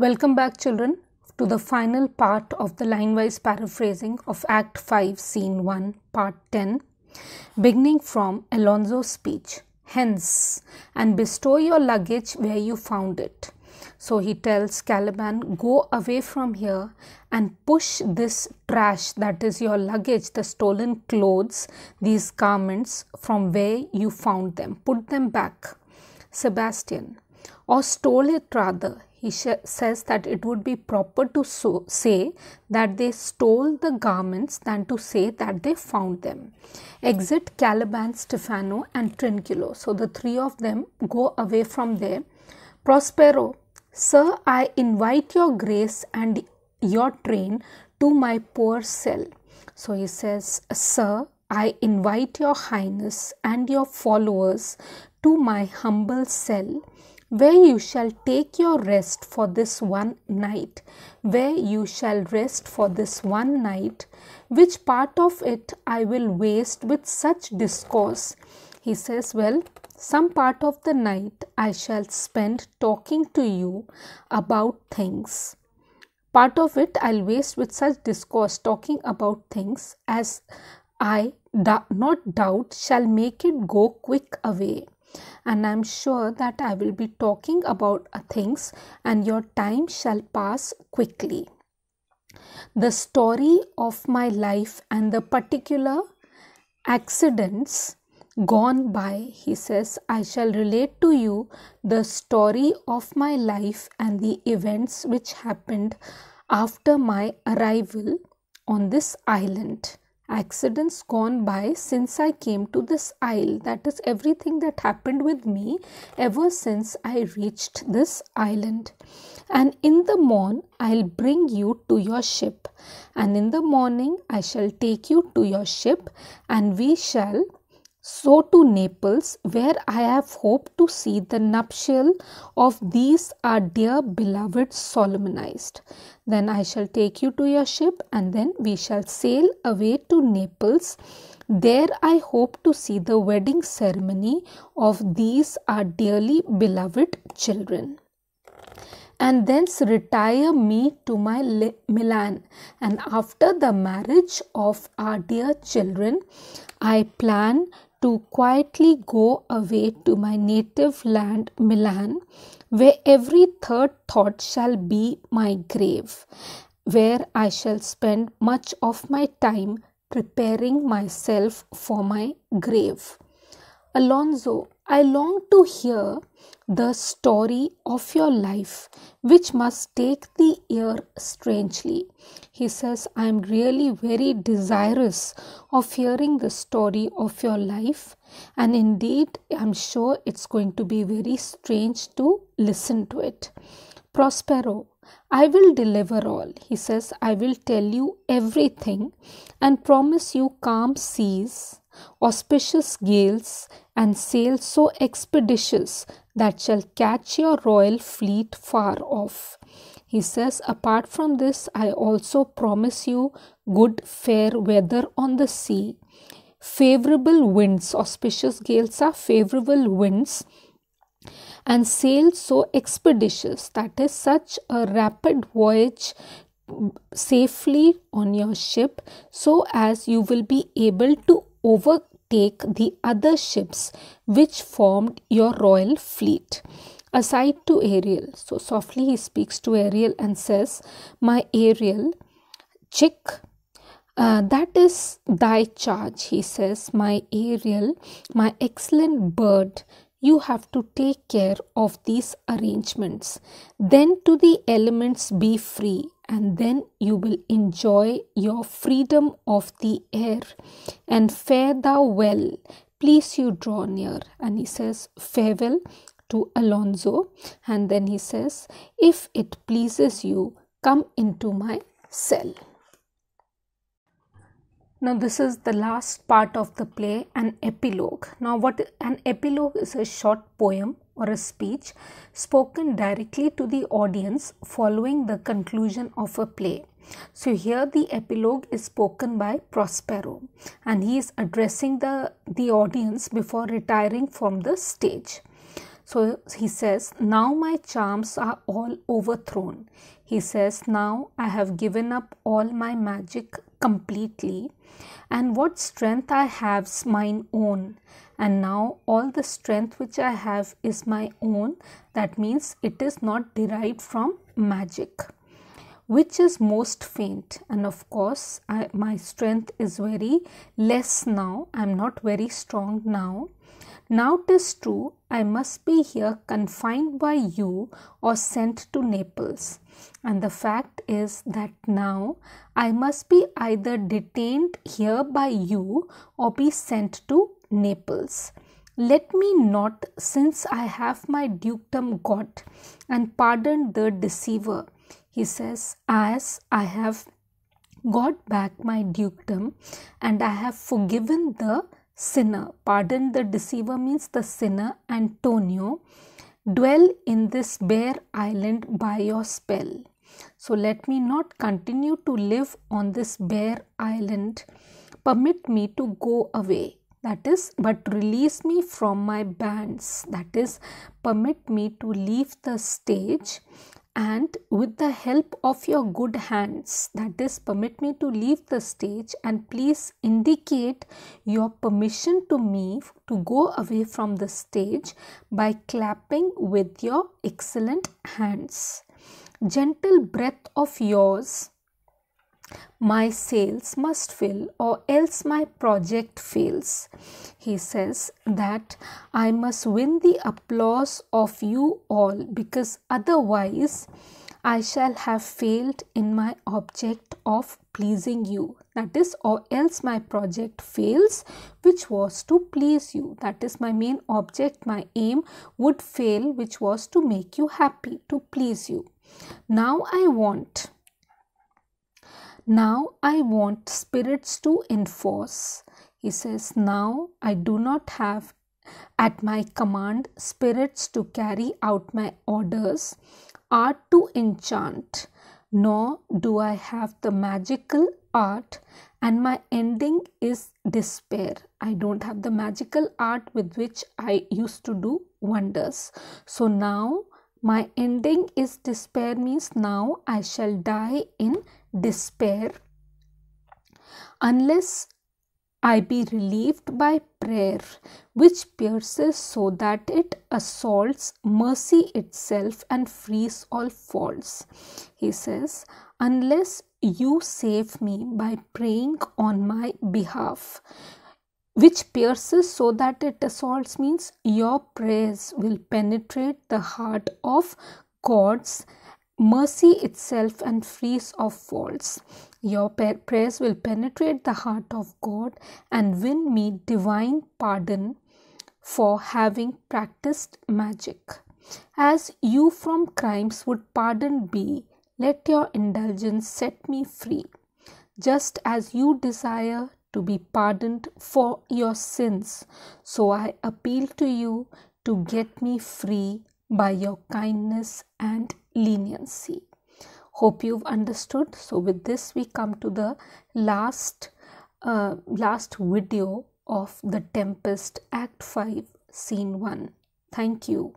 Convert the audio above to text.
Welcome back, children, to the final part of the line-wise paraphrasing of Act 5, Scene 1, Part 10, beginning from Alonso's speech. Hence, and bestow your luggage where you found it. So he tells Caliban, go away from here and push this trash, that is your luggage, the stolen clothes, these garments, from where you found them. Put them back. Sebastian, or stole it rather. He says that it would be proper to say that they stole the garments than to say that they found them. Exit Caliban, Stephano and Trinculo. So the three of them go away from there. Prospero, sir, I invite your grace and your train to my poor cell. So he says, sir, I invite your highness and your followers to my humble cell, where you shall take your rest for this one night, where you shall rest for this one night, which part of it I will waste with such discourse. He says, well, some part of the night I shall spend talking to you about things. Part of it I'll waste with such discourse, talking about things, as I not doubt shall make it go quick away. And I am sure that I will be talking about things and your time shall pass quickly. The story of my life and the particular accidents gone by, he says, I shall relate to you the story of my life and the events which happened after my arrival on this island. Accidents gone by since I came to this isle, that is everything that happened with me ever since I reached this island. And in the morn I'll bring you to your ship, and in the morning I shall take you to your ship, and we shall so to Naples, where I have hoped to see the nuptial of these our dear beloved solemnized. Then I shall take you to your ship, and then we shall sail away to Naples. There I hope to see the wedding ceremony of these our dearly beloved children. And thence retire me to my Milan, and after the marriage of our dear children, I plan to quietly go away to my native land Milan, where every third thought shall be my grave, where I shall spend much of my time preparing myself for my grave. Alonso, I long to hear the story of your life, which must take the ear strangely. He says, I am really very desirous of hearing the story of your life, and indeed I am sure it's going to be very strange to listen to it. Prospero, I will deliver all. He says, I will tell you everything and promise you calm seas, auspicious gales, and sail so expeditious that shall catch your royal fleet far off. He says, apart from this, I also promise you good fair weather on the sea, favorable winds, auspicious gales are favorable winds, and sail so expeditious, that is such a rapid voyage safely on your ship, so as you will be able to overtake the other ships which formed your royal fleet. Aside to Ariel, so softly he speaks to Ariel and says, my Ariel, chick, that is thy charge. He says, my Ariel, my excellent bird, you have to take care of these arrangements. Then to the elements be free, and then you will enjoy your freedom of the air. And fare thou well, please you draw near. And he says, farewell to Alonso. And then he says, if it pleases you, come into my cell. Now this is the last part of the play, an epilogue. Now what an epilogue is, a short poem or a speech spoken directly to the audience following the conclusion of a play. So here the epilogue is spoken by Prospero, and he is addressing the audience before retiring from the stage. So he says, now my charms are all overthrown. He says, now I have given up all my magic completely, and what strength I have's mine own. And now all the strength which I have is my own. That means it is not derived from magic. Which is most faint? And of course, my strength is very less now. I am not very strong now. Now 'tis true, I must be here confined by you or sent to Naples. And the fact is that now I must be either detained here by you or be sent to Naples. Let me not, since I have my dukedom got, and pardoned the deceiver. He says, as I have got back my dukedom and I have forgiven the sinner. Pardon the deceiver means the sinner, Antonio. Dwell in this bare island by your spell. So let me not continue to live on this bare island. Permit me to go away. That is, but release me from my bands. That is, permit me to leave the stage, and with the help of your good hands, that is, permit me to leave the stage, and please indicate your permission to me to go away from the stage by clapping with your excellent hands. Gentle breath of yours my sails must fill, or else my project fails. He says that I must win the applause of you all, because otherwise I shall have failed in my object of pleasing you. That is, or else my project fails, which was to please you. That is, my main object, my aim would fail, which was to make you happy, to please you. Now I want spirits to enforce. He says, now I do not have at my command spirits to carry out my orders, art to enchant, nor do I have the magical art, and my ending is despair. I don't have the magical art with which I used to do wonders. So now my ending is despair, means now I shall die in despair, unless I be relieved by prayer, which pierces so that it assaults mercy itself and frees all faults. He says, unless you save me by praying on my behalf, which pierces so that it assaults means your prayers will penetrate the heart of God's mercy itself and frees of faults. Your prayers will penetrate the heart of God and win me divine pardon for having practiced magic. As you from crimes would pardoned be, let your indulgence set me free. Just as you desire to be pardoned for your sins, so I appeal to you to get me free by your kindness and leniency. Hope you've understood. So with this we come to the last video of The Tempest, Act 5, Scene 1. Thank you.